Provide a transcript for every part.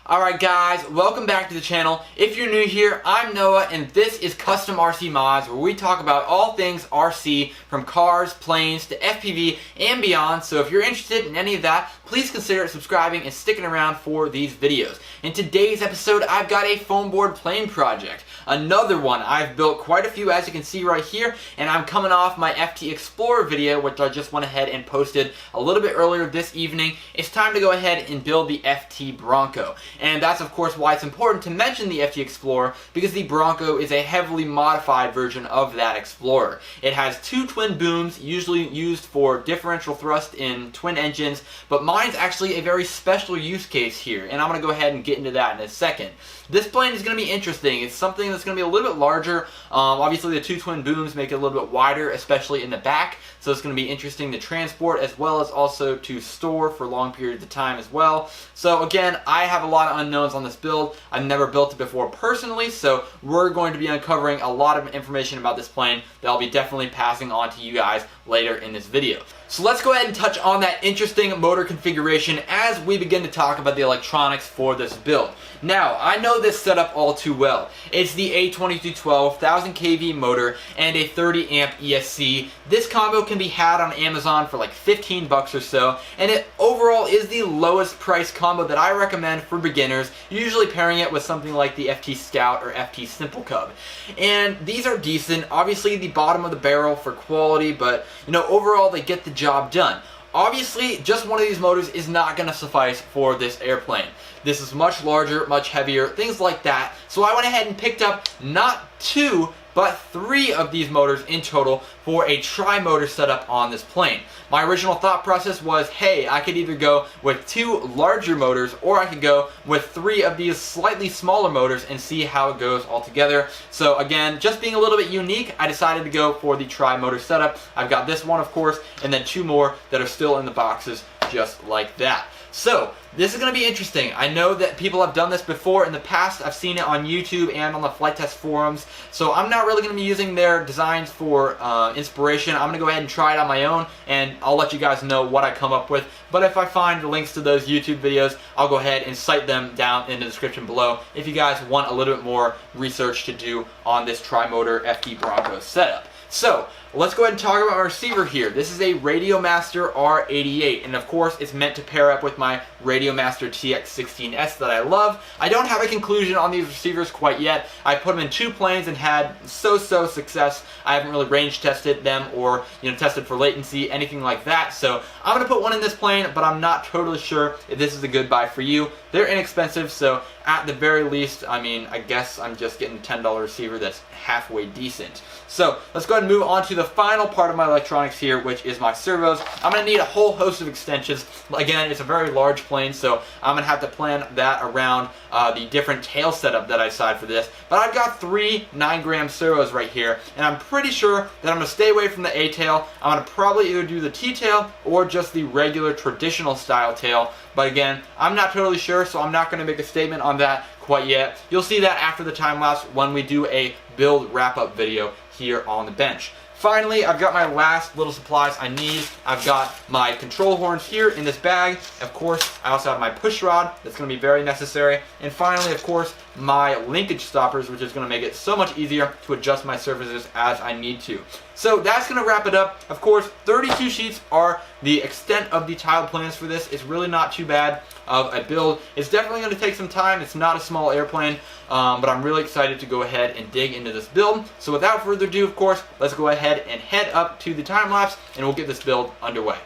Alright guys, welcome back to the channel. If you're new here, I'm Noah and this is Custom RC Mods, where we talk about all things RC from cars, planes, to FPV and beyond. So if you're interested in any of that, please consider subscribing and sticking around for these videos. In today's episode, I've got a foam board plane project. Another one. I've built quite a few, as you can see right here, and I'm coming off my FT Explorer video, which I just went ahead and posted a little bit earlier this evening. It's time to go ahead and build the FT Bronco. And that's of course why it's important to mention the FT Explorer, because the Bronco is a heavily modified version of that Explorer. It has two twin booms, usually used for differential thrust in twin engines, but mine's actually a very special use case here, and I'm going to go ahead and get into that in a second. This plane is going to be interesting. It's something that's going to be a little bit larger. Obviously the two twin booms make it a little bit wider, especially in the back, so it's going to be interesting to transport as well as also to store for long periods of time as well. So again, I have a lot of unknowns on this build. I've never built it before personally, so we're going to be uncovering a lot of information about this plane that I'll be definitely passing on to you guys later in this video. So let's go ahead and touch on that interesting motor configuration as we begin to talk about the electronics for this build. Now, I know this setup all too well. It's the A2212 1000 kV motor and a 30 amp ESC. This combo can be had on Amazon for like 15 bucks or so, and it overall is the lowest price combo that I recommend for beginners, usually pairing it with something like the FT Scout or FT Simple Cub. And these are decent, obviously the bottom of the barrel for quality, but you know, overall they get the job done. Obviously, just one of these motors is not going to suffice for this airplane. This is much larger, much heavier, things like that. So I went ahead and picked up not two, but three of these motors in total for a tri-motor setup on this plane. My original thought process was, hey, I could either go with two larger motors or I could go with three of these slightly smaller motors and see how it goes all together. So again, just being a little bit unique, I decided to go for the tri-motor setup. I've got this one, of course, and then two more that are still in the boxes just like that. So, this is going to be interesting. I know that people have done this before in the past. I've seen it on YouTube and on the flight test forums. So I'm not really going to be using their designs for inspiration. I'm going to go ahead and try it on my own, and I'll let you guys know what I come up with. But if I find the links to those YouTube videos, I'll go ahead and cite them down in the description below if you guys want a little bit more research to do on this tri-motor FT Bronco setup. So, let's go ahead and talk about my receiver here. This is a Radiomaster R88, and of course it's meant to pair up with my Radiomaster TX16S that I love. I don't have a conclusion on these receivers quite yet. I put them in two planes and had so-so success. I haven't really range tested them or tested for latency, anything like that. So I'm going to put one in this plane, but I'm not totally sure if this is a good buy for you. They're inexpensive, so at the very least, I mean, I guess I'm just getting a $10 receiver that's halfway decent. So let's go ahead and move on to the final part of my electronics here, which is my servos. I'm going to need a whole host of extensions. Again, it's a very large plane, so I'm going to have to plan that around the different tail setup that I decide for this. But I've got three 9-gram servos right here, and I'm pretty sure that I'm going to stay away from the A-tail. I'm going to probably either do the T-tail or just the regular traditional style tail. But again, I'm not totally sure, so I'm not going to make a statement on that quite yet. You'll see that after the time lapse when we do a build wrap-up video here on the bench. Finally, I've got my last little supplies I need. I've got my control horns here in this bag. Of course, I also have my push rod that's going to be very necessary. And finally, of course, my linkage stoppers, which is going to make it so much easier to adjust my surfaces as I need to. So that's going to wrap it up. Of course, 32 sheets are the extent of the tiled plans for this. It's really not too bad of a build. It's definitely going to take some time. It's not a small airplane, but I'm really excited to go ahead and dig into this build. So without further ado, of course, let's go ahead and head up to the time lapse and we'll get this build underway.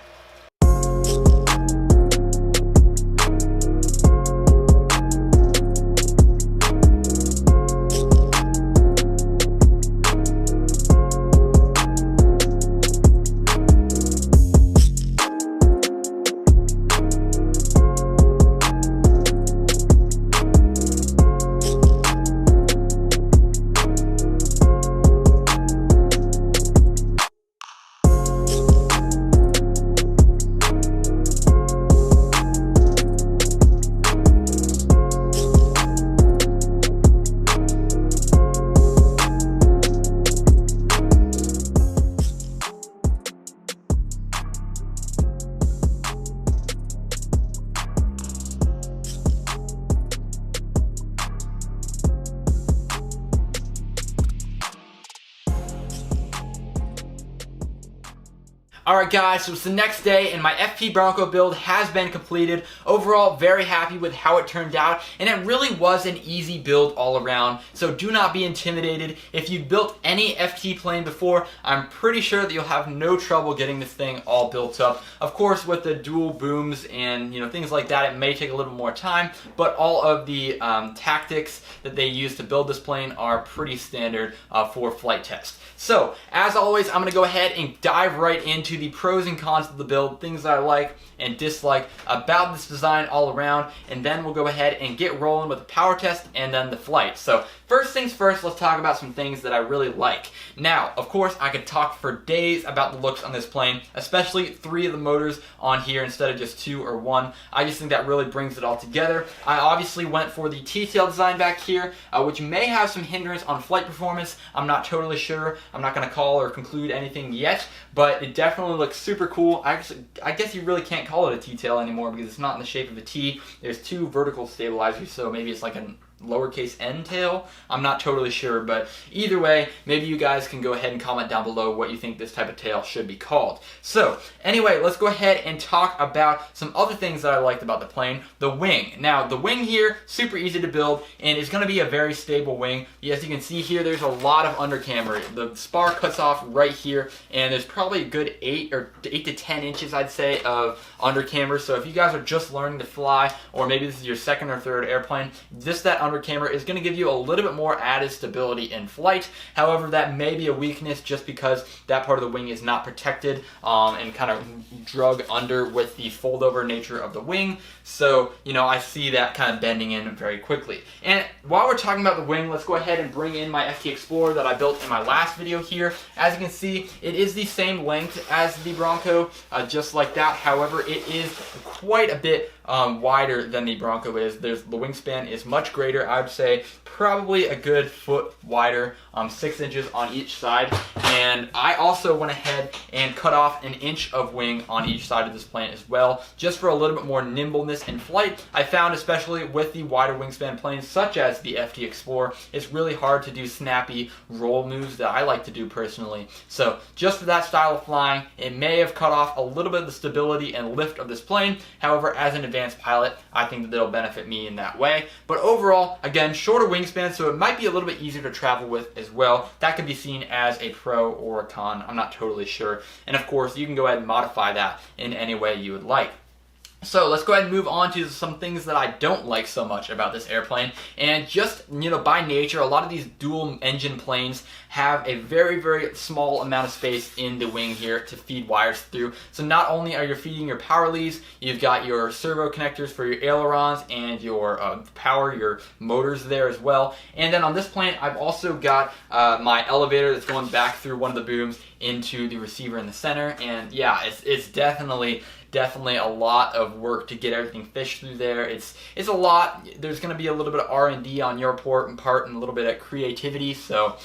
Alright guys, so it's the next day and my FP Bronco build has been completed. Overall, very happy with how it turned out, and it really was an easy build all around, so do not be intimidated. If you've built any FT plane before, I'm pretty sure that you'll have no trouble getting this thing all built up. Of course, with the dual booms and things like that, it may take a little more time, but all of the tactics that they use to build this plane are pretty standard for flight test. So, as always, I'm going to go ahead and dive right into the pros and cons of the build, things that I like and dislike about this design all around, and then we'll go ahead and get rolling with the power test and then the flight. So, first things first, let's talk about some things that I really like. Now, of course, I could talk for days about the looks on this plane, especially 3 of the motors on here instead of just 2 or 1. I just think that really brings it all together. I obviously went for the T-tail design back here, which may have some hindrance on flight performance. I'm not totally sure. I'm not going to call or conclude anything yet, but it definitely looks super cool. I guess you really can't call it a T-tail anymore because it's not in the shape of a T. There's 2 vertical stabilizers, so maybe it's like a lowercase n tail. I'm not totally sure, but either way, maybe you guys can go ahead and comment down below what you think this type of tail should be called. So anyway, let's go ahead and talk about some other things that I liked about the plane. The wing. Now the wing here, super easy to build, and it's going to be a very stable wing. As you can see here, there's a lot of undercamber. The spar cuts off right here, and there's probably a good 8 to 10 inches, I'd say, of undercamber. So if you guys are just learning to fly, or maybe this is your second or third airplane, that undercamber is going to give you a little bit more added stability in flight. However, that may be a weakness just because that part of the wing is not protected and kind of drug under with the fold-over nature of the wing. So, I see that kind of bending in very quickly. And while we're talking about the wing, let's go ahead and bring in my FT Explorer that I built in my last video here. As you can see, it is the same length as the Bronco, just like that. However, it is quite a bit wider than the Bronco is. The wingspan is much greater. I would say probably a good foot wider, 6 inches on each side. And I also went ahead and cut off an inch of wing on each side of this plane as well, just for a little bit more nimbleness in flight. I found, especially with the wider wingspan planes such as the FT Explorer, it's really hard to do snappy roll moves that I like to do personally. So just for that style of flying, it may have cut off a little bit of the stability and lift of this plane. However, as an advanced pilot, I think that it'll benefit me in that way. But overall, again, shorter wingspan, so it might be a little bit easier to travel with as well. That could be seen as a pro or a con. I'm not totally sure. And of course, you can go ahead and modify that in any way you would like. So let's go ahead and move on to some things that I don't like so much about this airplane. And just, by nature, a lot of these dual engine planes have a very, very small amount of space in the wing here to feed wires through. So not only are you feeding your power leads, you've got your servo connectors for your ailerons and your power, your motors there as well. And then on this plane, I've also got my elevator that's going back through one of the booms into the receiver in the center. And yeah, it's definitely a lot of work to get everything fished through there. It's a lot. There's going to be a little bit of R&D on your part and a little bit of creativity. So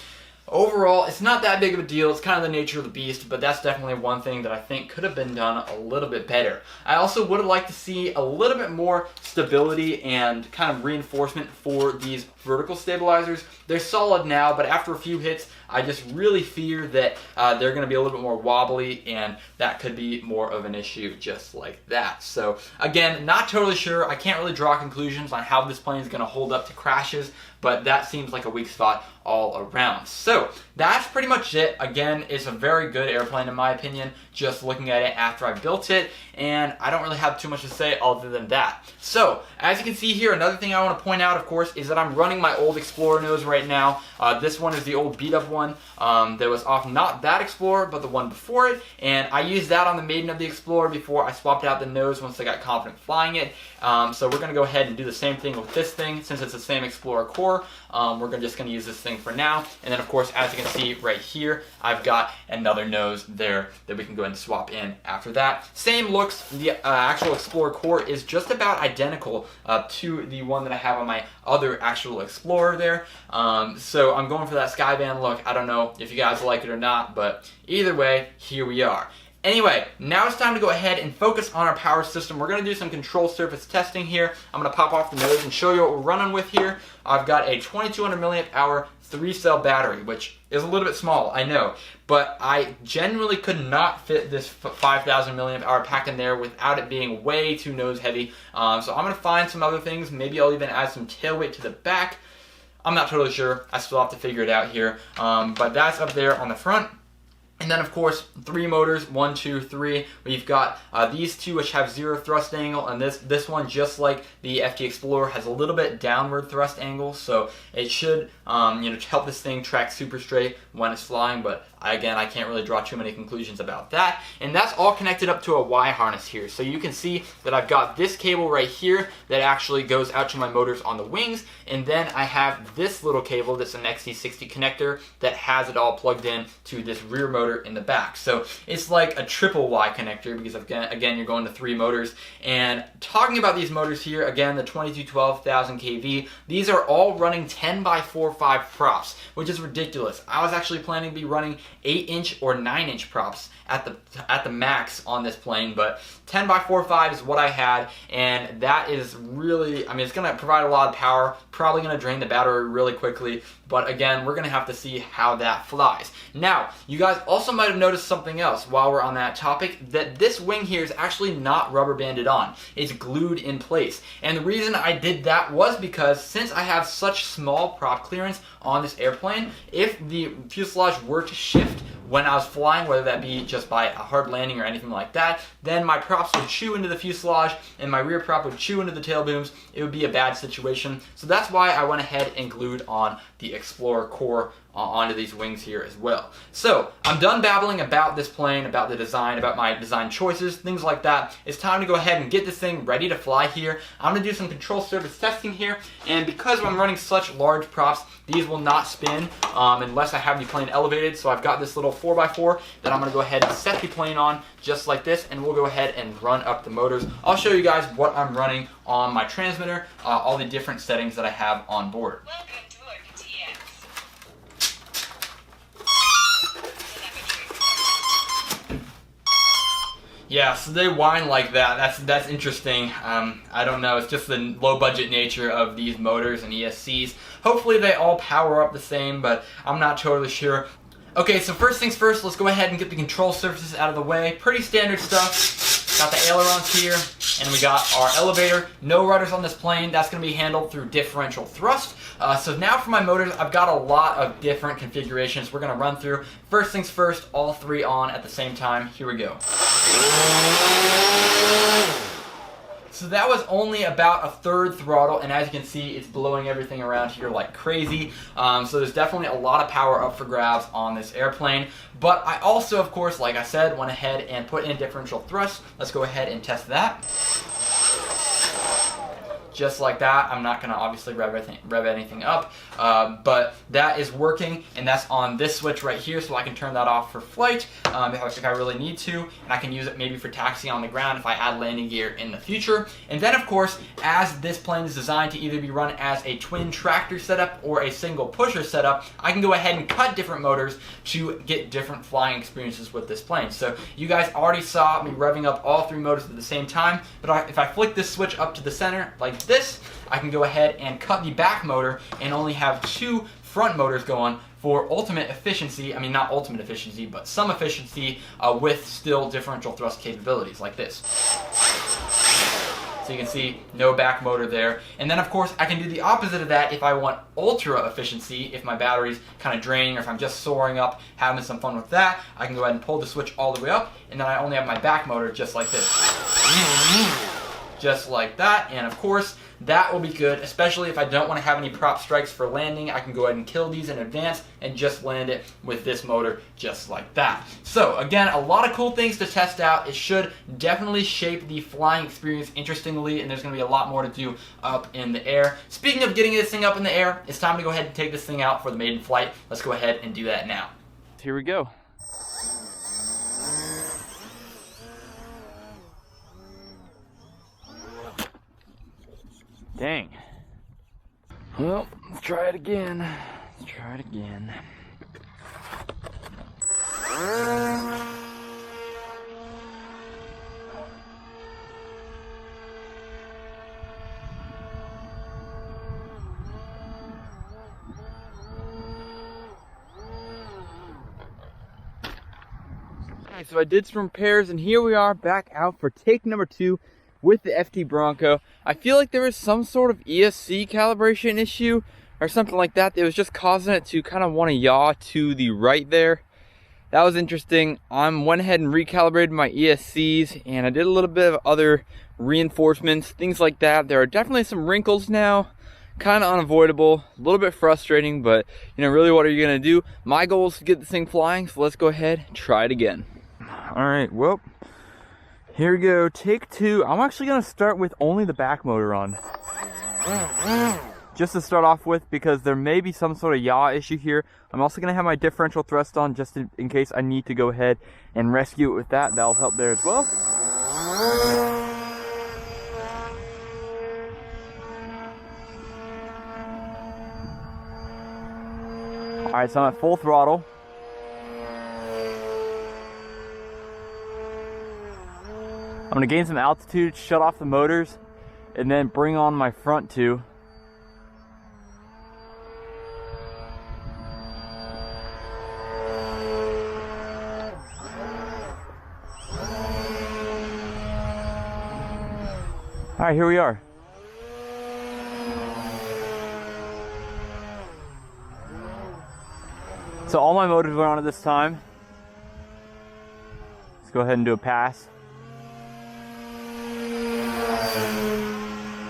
overall, it's not that big of a deal. It's kind of the nature of the beast, but that's definitely one thing that I think could have been done a little bit better. I also would have liked to see a little bit more stability and kind of reinforcement for these vertical stabilizers. They're solid now, but after a few hits, I just really fear that they're going to be a little bit more wobbly, and that could be more of an issue just like that. So again, not totally sure. I can't really draw conclusions on how this plane is going to hold up to crashes, but that seems like a weak spot all around. So that's pretty much it. Again, it's a very good airplane in my opinion, just looking at it after I built it, and I don't really have too much to say other than that. So as you can see here, another thing I want to point out, of course, is that I'm running my old Explorer nose right now. This one is the old beat up one that was off not that Explorer, but the one before it, and I used that on the Maiden of the Explorer before I swapped out the nose once I got confident flying it. So we're going to go ahead and do the same thing with this thing. Since it's the same Explorer core, we're just going to use this thing for now. And then of course, as you can see right here, I've got another nose there that we can go ahead and swap in after that. Same looks. The actual Explorer core is just about identical to the one that I have on my other actual Explorer there. So I'm going for that Skyvan look. I don't know if you guys like it or not, but either way, here we are. Anyway, now it's time to go ahead and focus on our power system. We're going to do some control surface testing here. I'm going to pop off the nose and show you what we're running with here. I've got a 2200 milliamp hour 3-cell battery, which is a little bit small, I know, but I genuinely could not fit this 5000 milliamp hour pack in there without it being way too nose heavy. So I'm going to find some other things. Maybe I'll even add some tail weight to the back. I'm not totally sure. I still have to figure it out here. But that's up there on the front. And then, of course, 3 motors, 1, 2, 3. We've got these two, which have 0 thrust angle, and this one, just like the FT Explorer, has a little bit downward thrust angle, so it should help this thing track super straight when it's flying. But again, I can't really draw too many conclusions about that. And that's all connected up to a Y harness here. So you can see that I've got this cable right here that actually goes out to my motors on the wings, and then I have this little cable that's an XT60 connector that has it all plugged in to this rear motor in the back. So it's like a triple Y connector because again you're going to 3 motors. And talking about these motors here, again, the 2212,000 kV, these are all running 10x45 props, which is ridiculous. I was actually planning to be running 8-inch or 9-inch props at the max on this plane, but 10x45 is what I had, and that is really, I mean, it's going to provide a lot of power, probably going to drain the battery really quickly, but again, we're going to have to see how that flies. Now, you guys also might have noticed something else while we're on that topic, that this wing here is actually not rubber banded on. It's glued in place. And the reason I did that was because since I have such small prop clearance on this airplane, if the fuselage were to shift when I was flying, whether that be just by a hard landing or anything like that, then my props would chew into the fuselage and my rear prop would chew into the tail booms. It would be a bad situation. So that's why I went ahead and glued on the Explorer core onto these wings here as well. So I'm done babbling about this plane, about the design, about my design choices, things like that. It's time to go ahead and get this thing ready to fly here. I'm going to do some control surface testing here, and because I'm running such large props, these will not spin unless I have the plane elevated. So I've got this little 4x4 that I'm going to go ahead and set the plane on just like this, and we'll go ahead and run up the motors. I'll show you guys what I'm running on my transmitter, all the different settings that I have on board. Yeah, so they whine like that. That's interesting. I don't know. It's just the low budget nature of these motors and ESCs. Hopefully they all power up the same, but I'm not totally sure. Okay, so first things first, let's go ahead and get the control surfaces out of the way. Pretty standard stuff. Got the ailerons here, and we got our elevator. No rudders on this plane. That's going to be handled through differential thrust. So now for my motors, I've got a lot of different configurations we're going to run through. First things first, all 3 on at the same time. Here we go. So that was only about a third throttle, and as you can see, it's blowing everything around here like crazy. So there's definitely a lot of power up for grabs on this airplane. But I also, of course, like I said, went ahead and put in differential thrust. Let's go ahead and test that. Just like that. I'm not going to obviously rev anything up, but that is working, and that's on this switch right here, so I can turn that off for flight if I really need to, and I can use it maybe for taxiing on the ground if I add landing gear in the future. And then, of course, as this plane is designed to either be run as a twin tractor setup or a single pusher setup, I can go ahead and cut different motors to get different flying experiences with this plane. So you guys already saw me revving up all 3 motors at the same time, but if I flick this switch up to the center like this, I can go ahead and cut the back motor and only have 2 front motors going for ultimate efficiency. I mean, not ultimate efficiency, but some efficiency with still differential thrust capabilities like this. So you can see no back motor there. And then, of course, I can do the opposite of that if I want ultra efficiency, if my battery's kind of draining or if I'm just soaring up, having some fun with that. I can go ahead and pull the switch all the way up, and then I only have my back motor just like this. Just like that, and of course, that will be good, especially if I don't want to have any prop strikes for landing. I can go ahead and kill these in advance and just land it with this motor just like that. So again, a lot of cool things to test out. It should definitely shape the flying experience interestingly, and there's going to be a lot more to do up in the air. Speaking of getting this thing up in the air, it's time to go ahead and take this thing out for the maiden flight. Let's go ahead and do that now. Here we go. Dang. Well, let's try it again. Let's try it again. Alright, so I did some repairs and here we are back out for take number 2 with the FT Bronco. I feel like there was some sort of ESC calibration issue or something like that that was just causing it to kind of want to yaw to the right there. That was interesting. I went ahead and recalibrated my ESCs and I did a little bit of other reinforcements, things like that. There are definitely some wrinkles now, kind of unavoidable, a little bit frustrating, but you know, really what are you gonna do? My goal is to get this thing flying, so let's go ahead and try it again. All right, well, here we go, take 2. I'm actually gonna start with only the back motor on. Just to start off with, because there may be some sort of yaw issue here. I'm also gonna have my differential thrust on just in case I need to go ahead and rescue it with that. That'll help there as well. All right, so I'm at full throttle. I'm gonna gain some altitude, shut off the motors, and then bring on my front 2. All right, here we are. So all my motors went on at this time. Let's go ahead and do a pass.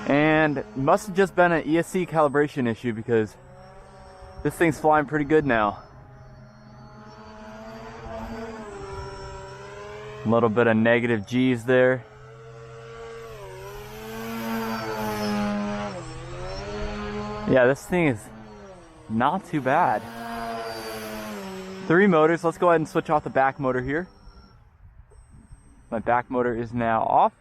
And it must have just been an ESC calibration issue because this thing's flying pretty good now. A little bit of negative G's there. Yeah, this thing is not too bad. 3 motors. Let's go ahead and switch off the back motor here. My back motor is now off.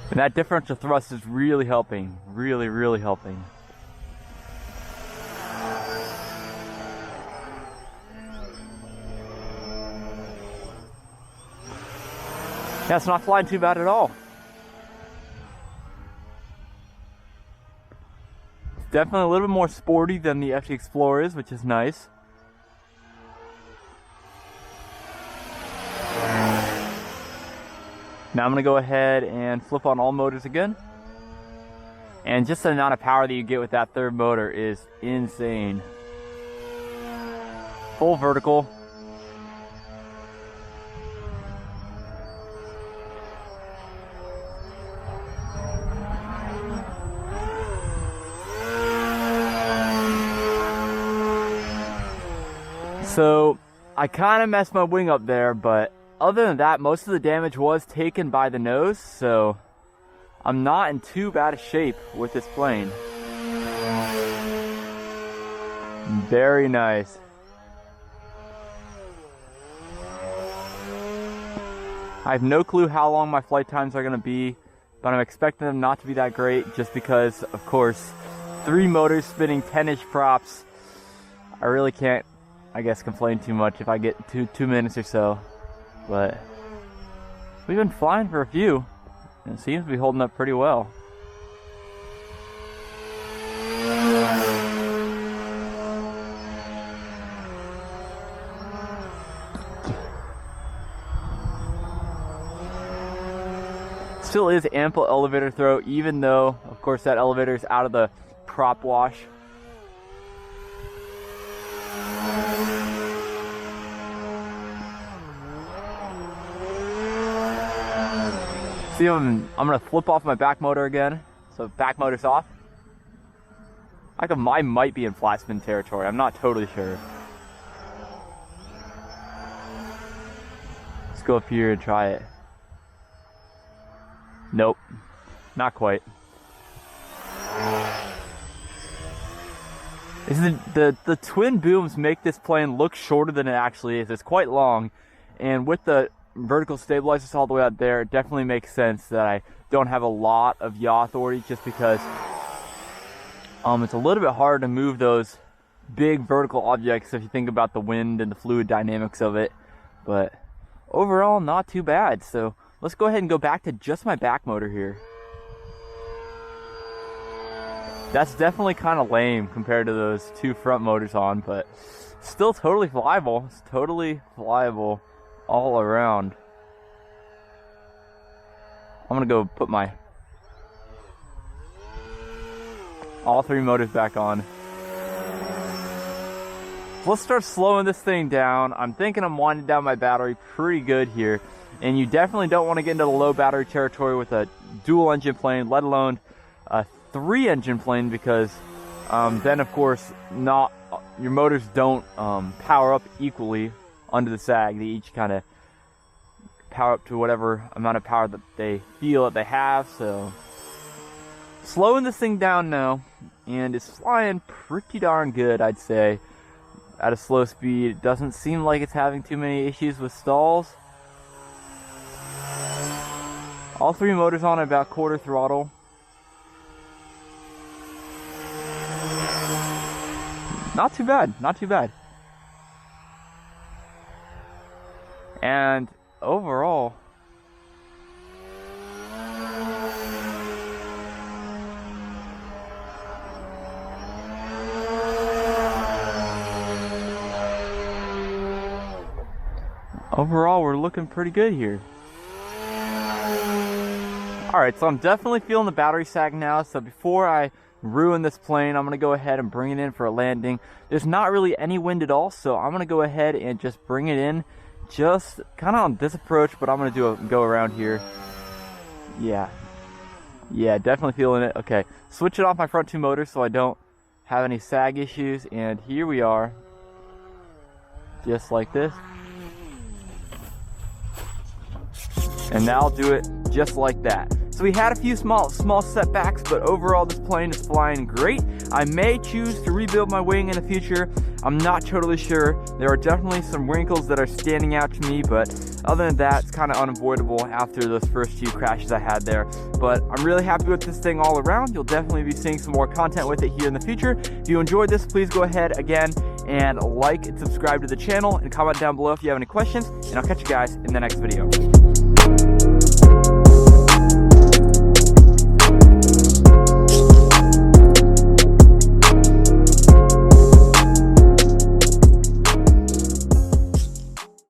And that differential thrust is really helping. Really helping. Yeah, it's not flying too bad at all. It's definitely a little bit more sporty than the FT Explorer is, which is nice. Now I'm gonna go ahead and flip on all motors again. And just the amount of power that you get with that 3rd motor is insane. Full vertical. So I kind of messed my wing up there, but other than that, most of the damage was taken by the nose, so I'm not in too bad a shape with this plane. Very nice. I have no clue how long my flight times are going to be, but I'm expecting them not to be that great just because, of course, 3 motors spinning 10-inch props. I really can't, I guess, complain too much if I get 2 minutes or so. But we've been flying for a few, and it seems to be holding up pretty well. Still is ample elevator throw, even though, of course, that elevator is out of the prop wash. See, I'm gonna flip off my back motor again. So back motor's off. I might be in flat spin territory. I'm not totally sure. Let's go up here and try it. Nope, not quite. The twin booms make this plane look shorter than it actually is. It's quite long, and with the vertical stabilizers all the way out there, it definitely makes sense that I don't have a lot of yaw authority, just because it's a little bit hard to move those big vertical objects if you think about the wind and the fluid dynamics of it. But overall, not too bad. So let's go ahead and go back to just my back motor here. That's definitely kind of lame compared to those 2 front motors on, but still totally flyable. It's totally flyable all around. I'm gonna go put my all 3 motors back on. Let's start slowing this thing down. I'm thinking I'm winding down my battery pretty good here, and you definitely don't want to get into the low battery territory with a dual engine plane, let alone a 3 engine plane, because then of course your motors don't power up equally under the sag. They each kind of power up to whatever amount of power that they feel that they have. So slowing this thing down now, and it's flying pretty darn good, I'd say. At a slow speed, it doesn't seem like it's having too many issues with stalls. All 3 motors on at about quarter throttle. Not too bad, not too bad. And overall, we're looking pretty good here. Alright, so I'm definitely feeling the battery sag now, so before I ruin this plane, I'm going to go ahead and bring it in for a landing. There's not really any wind at all, so I'm going to go ahead and just bring it in, just kind of on this approach, but I'm going to do a go around here. Yeah, definitely feeling it. Okay, switch it off my front 2 motors so I don't have any sag issues, and here we are, just like this. And now I'll do it just like that. So we had a few small setbacks, but overall this plane is flying great. I may choose to rebuild my wing in the future. I'm not totally sure. There are definitely some wrinkles that are standing out to me, but other than that, it's kind of unavoidable after those first 2 crashes I had there. But I'm really happy with this thing all around. You'll definitely be seeing some more content with it here in the future. If you enjoyed this, please go ahead again and like and subscribe to the channel, and comment down below if you have any questions, and I'll catch you guys in the next video.